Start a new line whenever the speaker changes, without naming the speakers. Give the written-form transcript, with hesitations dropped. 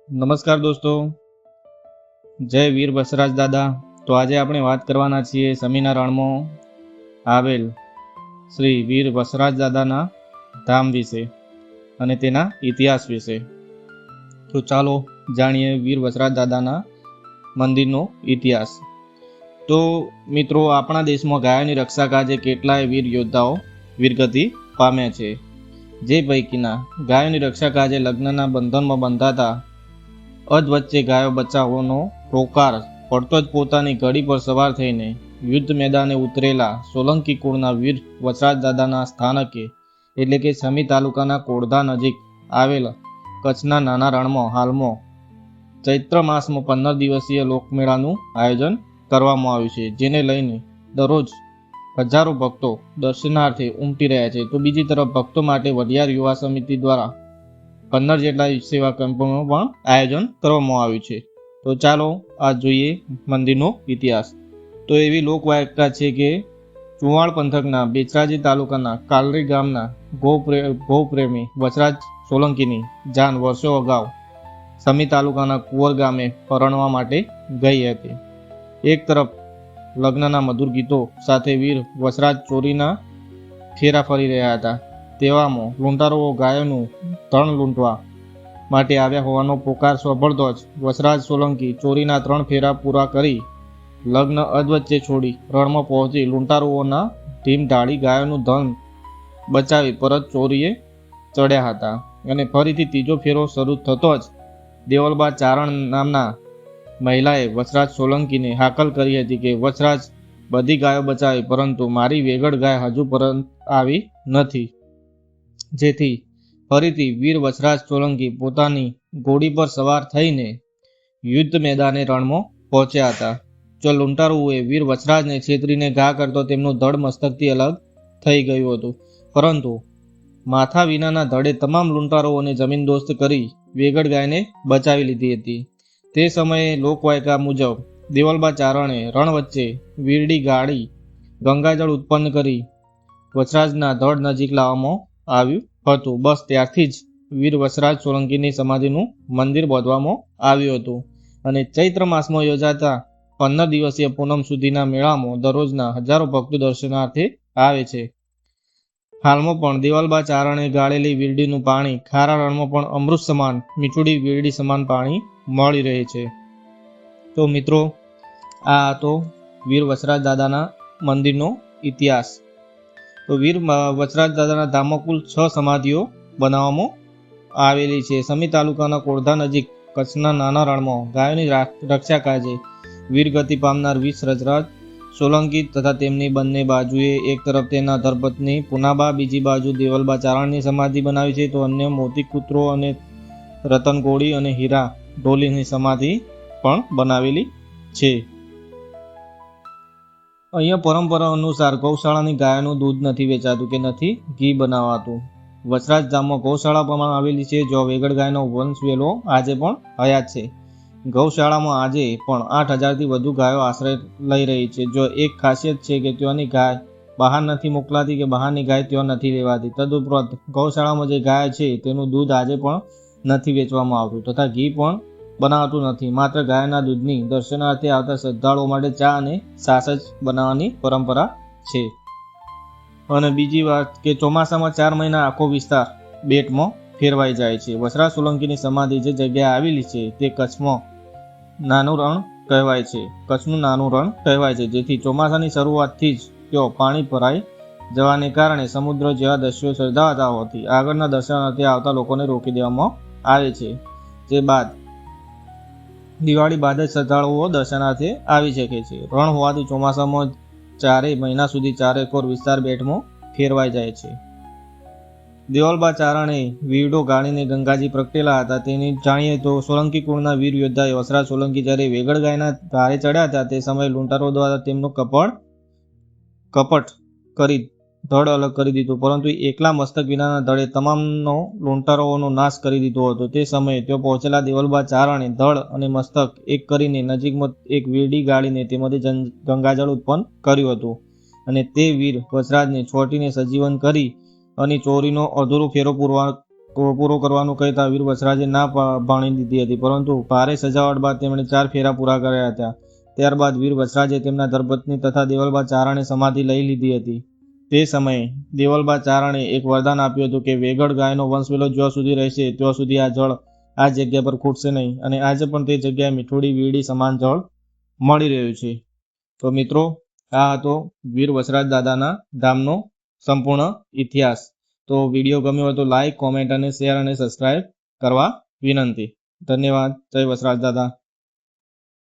નમસ્કાર દોસ્તો, જય વીર વસરાજ દાદા. તો આજે આપણે વાત કરવાના છીએ સમીના રણમાં આવેલ શ્રી વીર વસરાજ દાદાના ધામ વિશે અને તેના ઇતિહાસ વિશે. તો ચાલો જાણીએ વીર વસરાજ દાદાના મંદિરનો ઇતિહાસ. તો મિત્રો, આપણા દેશમાં ગાયોની રક્ષા કાજે કેટલાય વીર યોદ્ધાઓ વીરગતિ પામ્યા છે. જે પૈકીના ગાયોની રક્ષા કાજે લગ્નના બંધનમાં બંધાતા અધવચ્ચે ગાયો બચાવવાનો પોકાર પડતો જ પોતાની ઘડી પર સવાર થઈને યુદ્ધ મેદાને ઉતરેલા સોલંકી કુળના વીર વસરાજ દાદાના સ્થાનકે એટલે કે સમી તાલુકાના કોડધા નજીક આવેલ કચ્છના નાના રણમાં હાલમાં ચૈત્ર માસમાં 15 દિવસીય લોકમેળાનું આયોજન કરવામાં આવ્યું છે, જેને લઈને દરરોજ હજારો ભક્તો દર્શનાર્થે ઉમટી રહ્યા છે. તો બીજી તરફ ભક્તો માટે વઢિયાર યુવા સમિતિ દ્વારા 15 જેટલા સેવા કેમ્પોનું પણ આયોજન કરવામાં આવ્યું છે. તો ચાલો આ જોઈએ મંદિરનો ઇતિહાસ. તો એવી લોકવાયકા છે કે ચુવાણ પંથકના બેચરાજી તાલુકાના કાલરી ગામના ગૌપ્રેમી વસરાજ સોલંકીની જાન વર્ષો અગાઉ સમી તાલુકાના કુંવર ગામે પરણવા માટે ગઈ હતી. એક તરફ લગ્નના મધુર ગીતો સાથે વીર વસરાજ ચોરીના ફેરા ફરી રહ્યા હતા. તેવામાં લૂંટારુઓ ગાયોનું ધણ લૂંટવા માટે આવ્યા હોવાનો પોકાર સાંભળતો જ વસરાજ સોલંકી ચોરીના 3 ફેરા પૂરા કરી લગ્ન અધવચ્ચે છોડી રણમાં પહોંચી લૂંટારુઓના ટીમ ઢાળી ગાયોનું ધન બચાવી પરત ચોરીએ ચડ્યા હતા. અને ફરીથી ત્રીજો ફેરો શરૂ થતો જ દેવલબા ચારણ નામના મહિલાએ વસરાજ સોલંકીને હાકલ કરી હતી કે વસરાજ, બધી ગાયો બચાવી પરંતુ મારી વેગળ ગાય હજુ પરત આવી નથી. જેથી ફરીથી વીર વસરાજ સોલંકી પોતાની ઘોડી પર સવાર થઈને યુદ્ધ મેદાને રણમાં પહોંચ્યા હતા. જો લૂંટારુઓએ વીર વસરાજને છેતરીને ઘા કરતો તેમનું ધડ મસ્તકથી અલગ થઈ ગયું હતું, પરંતુ માથા વિનાના ધડે તમામ લૂંટારુઓને જમીનદોસ્ત કરી વેગળ ગાયને બચાવી લીધી હતી. તે સમયે લોકવાયકા મુજબ દેવલબા ચારણે રણ વચ્ચે વીરડી ગાળી ગંગાજળ ઉત્પન્ન કરી વસરાજના ધડ નજીક લાવવામાં આવ્યું હતું. બસ ત્યારથી જ વીર વસરાજ સોલંકીની સમાધિનું મંદિર બાંધવામાં આવ્યું હતું. અને ચૈત્ર માસમાં યોજાતા 15 દિવસીય પૂનમ સુધીના મેળામાં દરરોજના હજારો ભક્તો દર્શનાર્થે આવે છે. હાલમાં પણ દેવલબા ચારણે ગાળેલી વીરડીનું પાણી ખારા રણમાં પણ અમૃત સમાન મીઠુડી વીરડી સમાન પાણી મળી રહે છે. તો મિત્રો, આ હતો વીર વસરાજ દાદાના મંદિરનો ઇતિહાસ. તો વીર વસરાજ દાદાના ધામમાં કુલ 6 સમાધિઓ બનાવવામાં આવેલી છે. સમી તાલુકાના કોડધા નજીક કચ્છના નાના રણમાં ગાયોની રક્ષા કાજે વીરગતિ પામનાર વસરાજ સોલંકી તથા તેમની બંને બાજુએ એક તરફ તેના ધર્મપત્ની પુનાબા, બીજી બાજુ દેવલબા ચારણની સમાધિ બનાવી છે. તો અન્ય મોતી કૂતરો અને રતન ગોળી અને હીરા ઢોલીની સમાધિ પણ બનાવેલી છે. અહીંયા પરંપરા અનુસાર ગૌશાળાની ગાયોનું દૂધ નથી વેચાતું કે નથી ઘી બનાવાતું. વસરાજ ધામમાં ગૌશાળા પણ આવેલી છે, જો વેગળ ગાયનો વંશ વેલો આજે પણ હયાત છે. ગૌશાળામાં આજે પણ 8000થી વધુ ગાયો આશ્રય લઈ રહી છે. જો એક ખાસિયત છે કે ત્યાંની ગાય બહાર નથી મોકલાતી કે બહારની ગાય ત્યાં નથી લેવાતી. તદુપરાંત ગૌશાળામાં જે ગાય છે તેનું દૂધ આજે પણ નથી વેચવામાં આવતું તથા ઘી પણ બનાવતું નથી. માત્ર ગાયના દૂધની દર્શનાર્થે આવતા શ્રદ્ધાળુઓ માટે ચા અને છાશ જ બનાવવાની પરંપરા છે. અને બીજી વાત કે ચોમાસામાં 4 મહિના આખો વિસ્તાર બેટમાં ફેરવાઈ જાય છે. વસરાજ સોલંકીની સમાધિ જે જગ્યાએ આવેલી છે તે કચ્છનું નાનું રણ કહેવાય છે. જેથી ચોમાસાની શરૂઆતથી જ ત્યાં પાણી ભરાઈ જવાને કારણે સમુદ્ર જેવા દ્રશ્યો સર્જાતા હોવાથી આગળના દર્શનાર્થે આવતા લોકોને રોકી દેવામાં આવે છે. જે બાદ દિવાળી બાદ જ શ્રદ્ધાળુઓ દર્શનાર્થે આવી શકે છે. રણ હોવાથી ચોમાસામાં 4 મહિના સુધી ચારેકોર વિસ્તાર બેટમાં ફેરવાઈ જાય છે. દેવલબા ચારણે વીરડો ગાળીને ગંગાજી પ્રગટેલા હતા તેની જાણીએ તો સોલંકી કુળના વીર યોદ્ધા વસરાજ સોલંકી જ્યારે વેગળ ગાયના ધારે ચડ્યા હતા તે સમયે લૂંટારો દ્વારા તેમનું કપટ કરી ધડ અલગ કરી દીધું, પરંતુ એકલા મસ્તક વિનાના ધડે તમામનો લૂંટારોનો નાશ કરી દીધો હતો. તે સમયે ત્યાં પહોંચેલા દેવલબા ચારણે ધડ અને મસ્તક એક કરીને નજીકમાં એક વીરડી ગાળીને તેમાંથી ગંગાજળ ઉત્પન્ન કર્યું હતું અને તે વીર વસરાજને છોટીને સજીવન કરી અને ચોરીનો અધૂરો ફેરો પૂરવા પૂરો કરવાનું કહેતા વીર વસરાજે ના પાણી દીધી હતી, પરંતુ ભારે સજાવટ બાદ તેમણે 4 ફેરા પૂરા કર્યા હતા. ત્યારબાદ વીર વસરાજે તેમના ધર્મપત્ની તથા દેવલબા ચારણે સમાધિ લઈ લીધી હતી. તે સમયે દેવલબા ચારણે એક વરદાન આપ્યું હતું કે વેગળ ગાયનો વંશવેલો જ્યાં સુધી રહેશે ત્યાં સુધી આ જળ આ જગ્યા પર ખૂટશે નહીં, અને આજે પણ તે જગ્યાએ મીઠોડી વીરડી સમાન જળ મળી રહ્યું છે. તો મિત્રો, આ હતો વીર વસરાજ દાદાના ધામનો સંપૂર્ણ ઇતિહાસ. તો વિડીયો ગમ્યો હોય તો લાઈક, કોમેન્ટ અને શેર અને સબસ્ક્રાઈબ કરવા વિનંતી. ધન્યવાદ. જય વસરાજ દાદા.